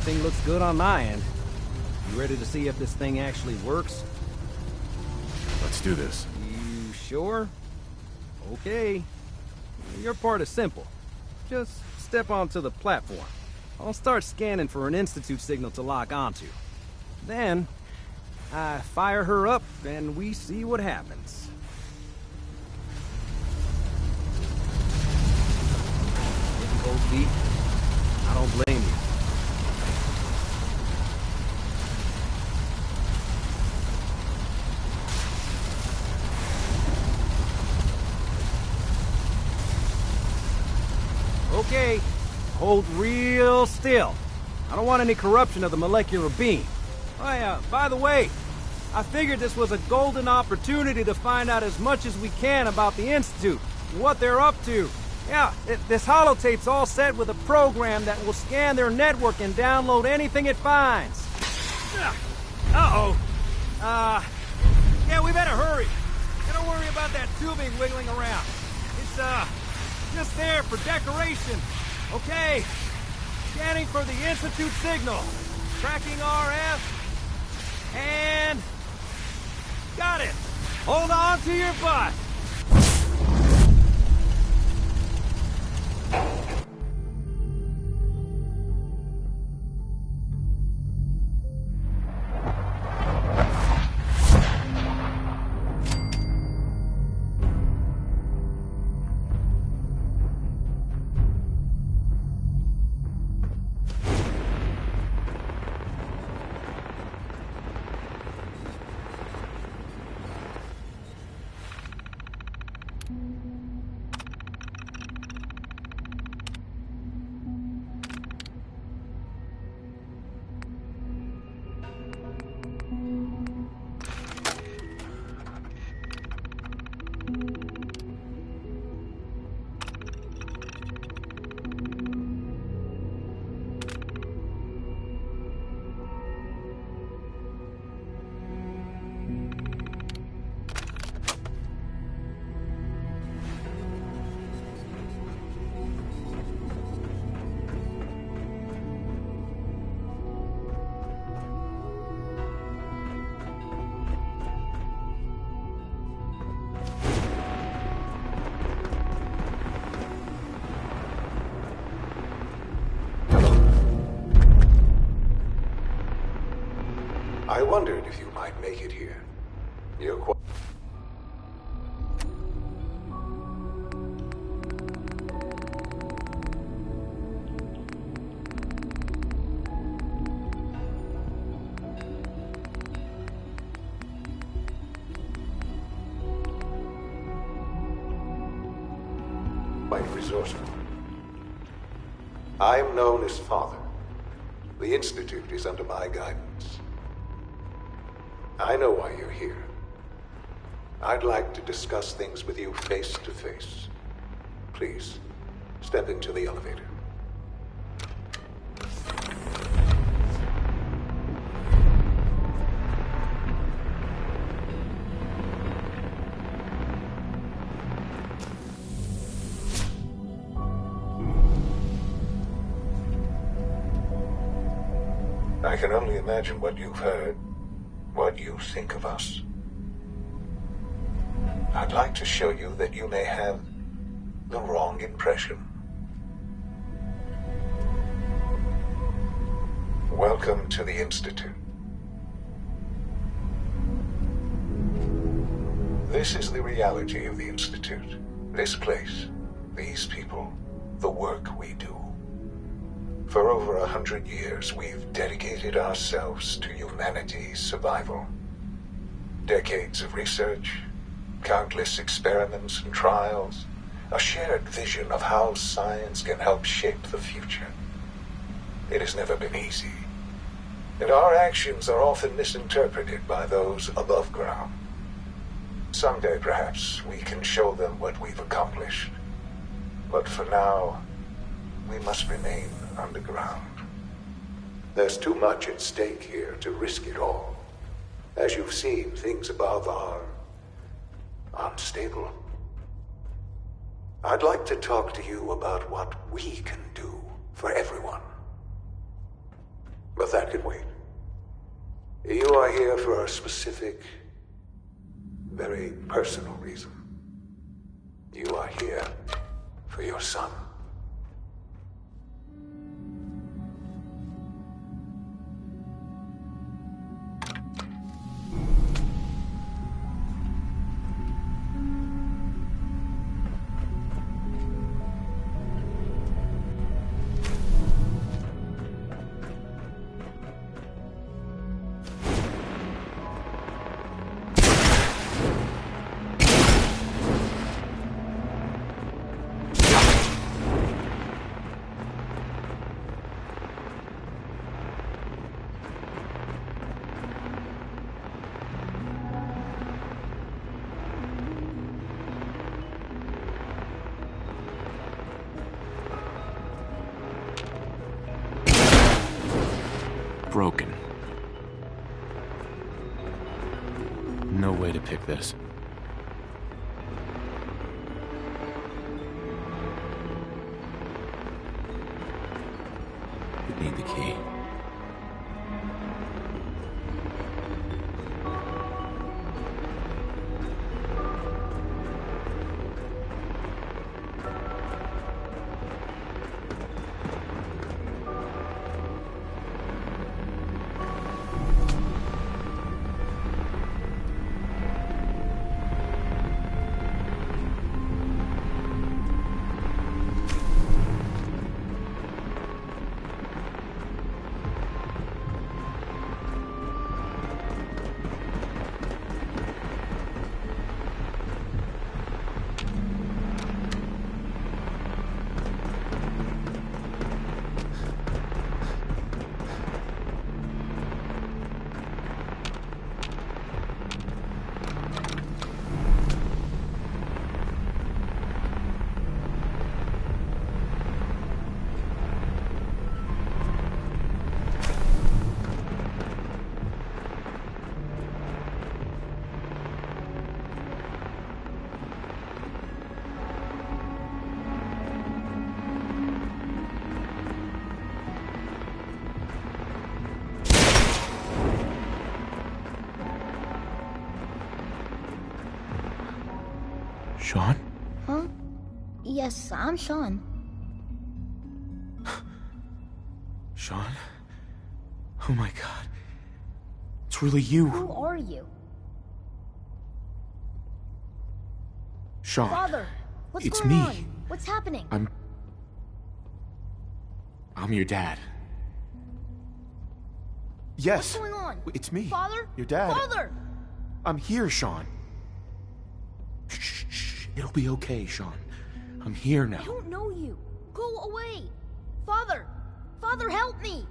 Everything looks good on my end. You ready to see if this thing actually works? Let's do this. You sure? Okay. Your part is simple. Just step onto the platform. I'll start scanning for an Institute signal to lock onto. Then, I fire her up and we see what happens. Getting cold feet? I don't blame you. Okay, hold real still. I don't want any corruption of the molecular beam. Oh, by the way, I figured this was a golden opportunity to find out as much as we can about the Institute, what they're up to. Yeah, this holotape's all set with a program that will scan their network and download anything it finds. Uh-oh. Yeah, we better hurry. Don't worry about that tubing wiggling around. It's, just there for decoration. Okay. Scanning for the Institute signal. Tracking RF. And... got it. Hold on to your butt. I wondered if you might make it here. You're quite... quite resourceful. I am known as Father. The Institute is under my guidance. I know why you're here. I'd like to discuss things with you face to face. Please, step into the elevator. I can only imagine what you've heard. What you think of us. I'd like to show you that you may have the wrong impression. Welcome to the Institute. This is the reality of the Institute. This place, these people, the work we do. For over 100 years, we've dedicated ourselves to humanity's survival. Decades of research, countless experiments and trials, a shared vision of how science can help shape the future. It has never been easy, and our actions are often misinterpreted by those above ground. Someday, perhaps, we can show them what we've accomplished. But for now, we must remain underground. There's too much at stake here to risk it all. As you've seen, things above are unstable. I'd like to talk to you about what we can do for everyone. But that can wait. You are here for a specific, very personal reason. You are here for your son. Broken. No way to pick this. We need the key. Sean? Huh? Yes, I'm Sean. Sean? Oh my god. It's really you. Who are you? Sean. Father, what's It's going me. on? What's happening? I'm your dad. Yes. What's going on? It's me. Father? Your dad. Father! I'm here, Sean. Shh. It'll be okay, Sean. I'm here now. I don't know you. Go away. Father! Father, help me!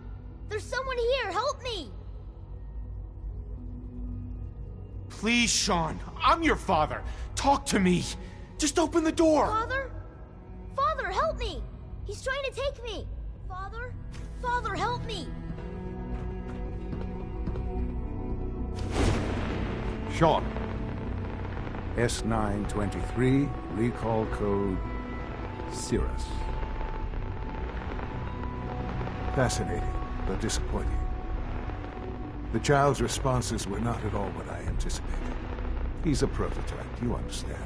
There's someone here, help me! Please, Sean. I'm your father. Talk to me. Just open the door. Father? Father, help me! He's trying to take me! Father? Father, help me! Sean. S923, recall code Cirrus. Fascinating, but disappointing. The child's responses were not at all what I anticipated. He's a prototype, you understand.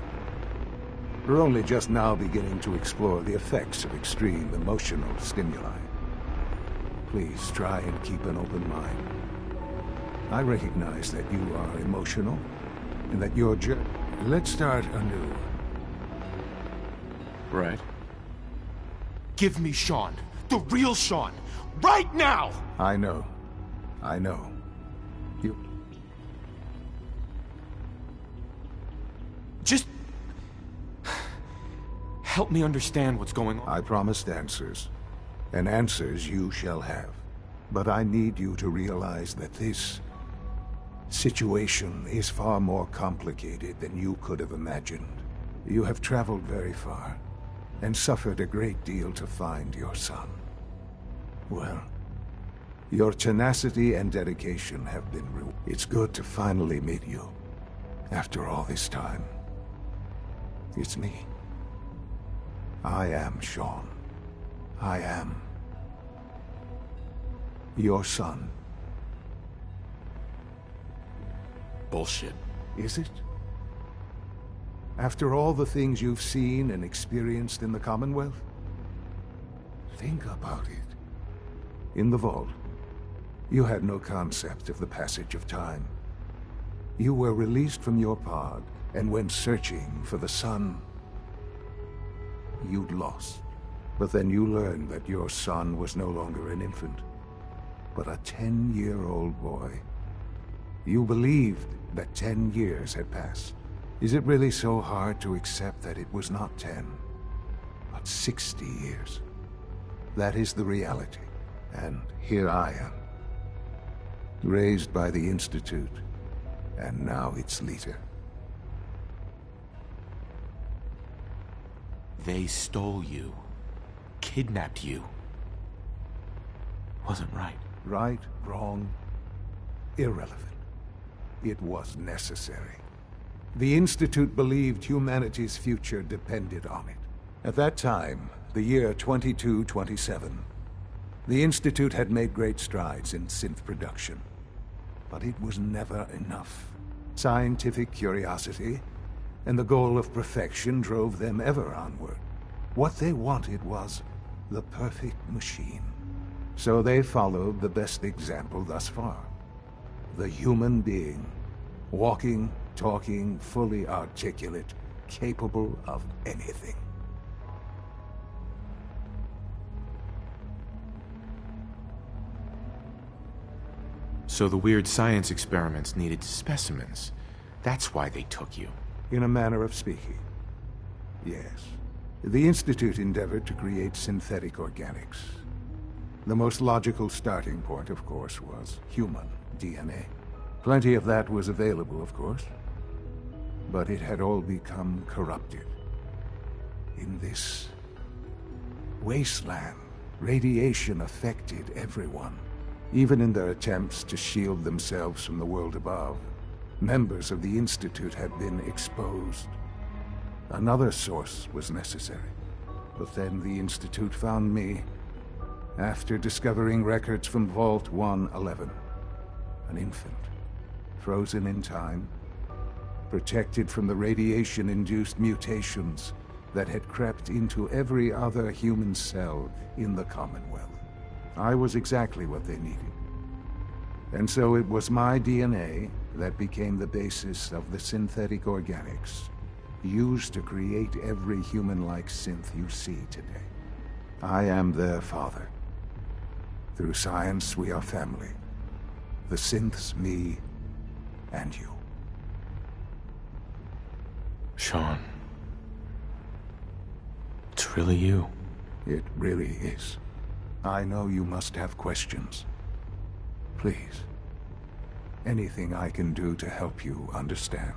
We're only just now beginning to explore the effects of extreme emotional stimuli. Please try and keep an open mind. I recognize that you are emotional, and that you're Let's start anew. Right. Give me Sean. The real Sean. Right now! I know. You... Just... help me understand what's going on. I promised answers. And answers you shall have. But I need you to realize that this situation is far more complicated than you could have imagined. You have traveled very far, and suffered a great deal to find your son. Well, your tenacity and dedication have been rewarded. It's good to finally meet you, after all this time. It's me. I am Sean. I am. Your son. Bullshit. Is it? After all the things you've seen and experienced in the Commonwealth? Think about it. In the vault, you had no concept of the passage of time. You were released from your pod and went searching for the sun you'd lost. But then you learned that your son was no longer an infant, but a 10-year-old boy. You believed that 10 years had passed. Is it really so hard to accept that it was not 10, but 60 years? That is the reality. And here I am, raised by the Institute, and now its leader. They stole you. Kidnapped you. Wasn't right. Right, wrong, irrelevant. It was necessary. The Institute believed humanity's future depended on it. At that time, the year 2227, the Institute had made great strides in synth production. But it was never enough. Scientific curiosity and the goal of perfection drove them ever onward. What they wanted was the perfect machine. So they followed the best example thus far. The human being. Walking, talking, fully articulate, capable of anything. So the weird science experiments needed specimens. That's why they took you. In a manner of speaking, yes. The Institute endeavored to create synthetic organics. The most logical starting point, of course, was human DNA. Plenty of that was available, of course. But it had all become corrupted. In this wasteland, radiation affected everyone. Even in their attempts to shield themselves from the world above, members of the Institute had been exposed. Another source was necessary. But then the Institute found me after discovering records from Vault 111. An infant, frozen in time, protected from the radiation-induced mutations that had crept into every other human cell in the Commonwealth. I was exactly what they needed. And so it was my DNA that became the basis of the synthetic organics used to create every human-like synth you see today. I am their father. Through science, we are family. The synths, me, and you. Sean. It's really you. It really is. I know you must have questions. Please. Anything I can do to help you understand.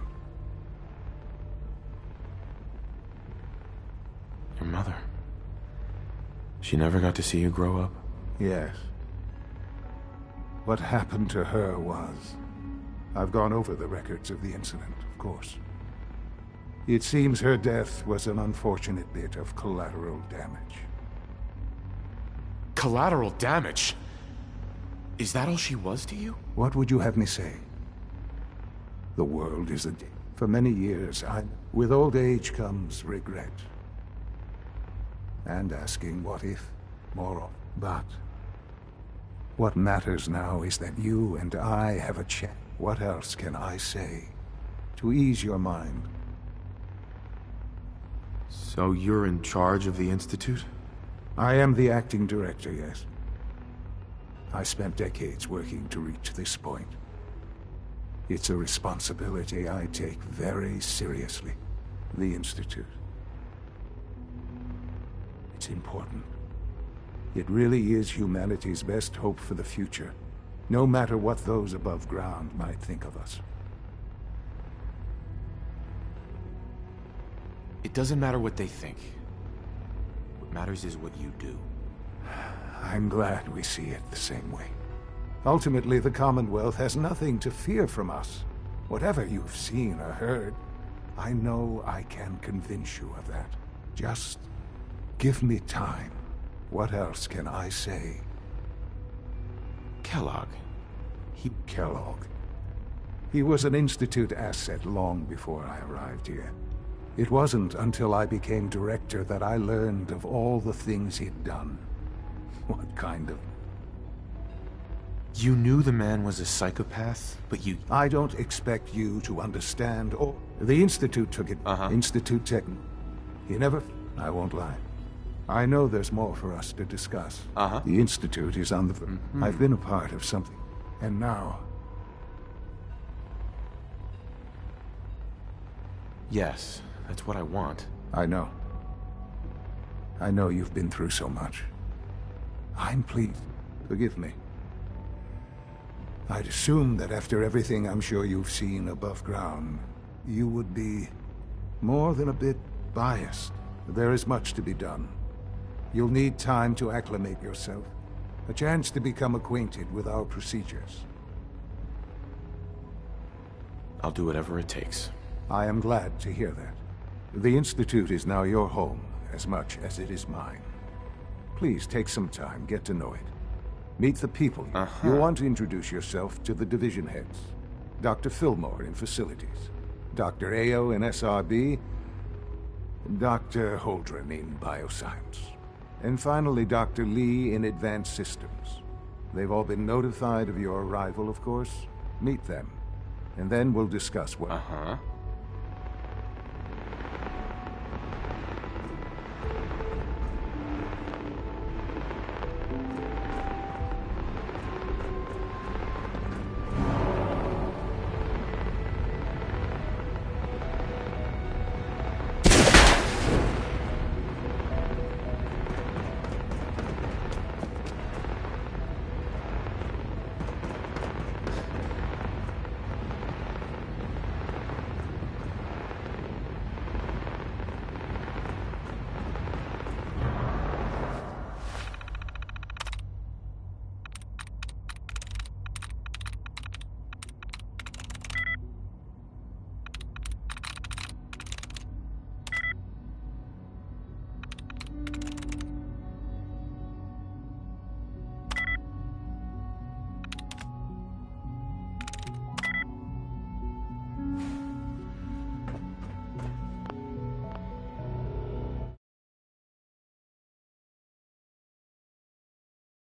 Your mother. She never got to see you grow up? Yes. What happened to her was... I've gone over the records of the incident, of course. It seems her death was an unfortunate bit of collateral damage. Collateral damage? Is that all she was to you? What would you have me say? The world is For many years, with old age comes regret. And asking what if, more of. But what matters now is that you and I have a chat. What else can I say to ease your mind? So you're in charge of the Institute? I am the acting director, yes. I spent decades working to reach this point. It's a responsibility I take very seriously. The Institute. It's important. It really is humanity's best hope for the future, no matter what those above ground might think of us. It doesn't matter what they think. What matters is what you do. I'm glad we see it the same way. Ultimately, the Commonwealth has nothing to fear from us. Whatever you've seen or heard, I know I can convince you of that. Just give me time. What else can I say? Kellogg. Kellogg. He was an Institute asset long before I arrived here. It wasn't until I became director that I learned of all the things he'd done. What kind of... You knew the man was a psychopath, but you... I don't expect you to understand, or... The Institute took it. Institute Tech... You never... I won't lie. I know there's more for us to discuss. The Institute is on the... I've been a part of something. And now... Yes, that's what I want. I know. I know you've been through so much. I'm pleased. Forgive me. I'd assume that after everything I'm sure you've seen above ground, you would be more than a bit biased. There is much to be done. You'll need time to acclimate yourself. A chance to become acquainted with our procedures. I'll do whatever it takes. I am glad to hear that. The Institute is now your home, as much as it is mine. Please take some time, get to know it. Meet the people. You'll want to introduce yourself to the division heads. Dr. Fillmore in Facilities, Dr. Ayo in SRB, Dr. Holdren in Bioscience, and finally Dr. Lee in Advanced Systems. They've all been notified of your arrival, of course. Meet them, and then we'll discuss what...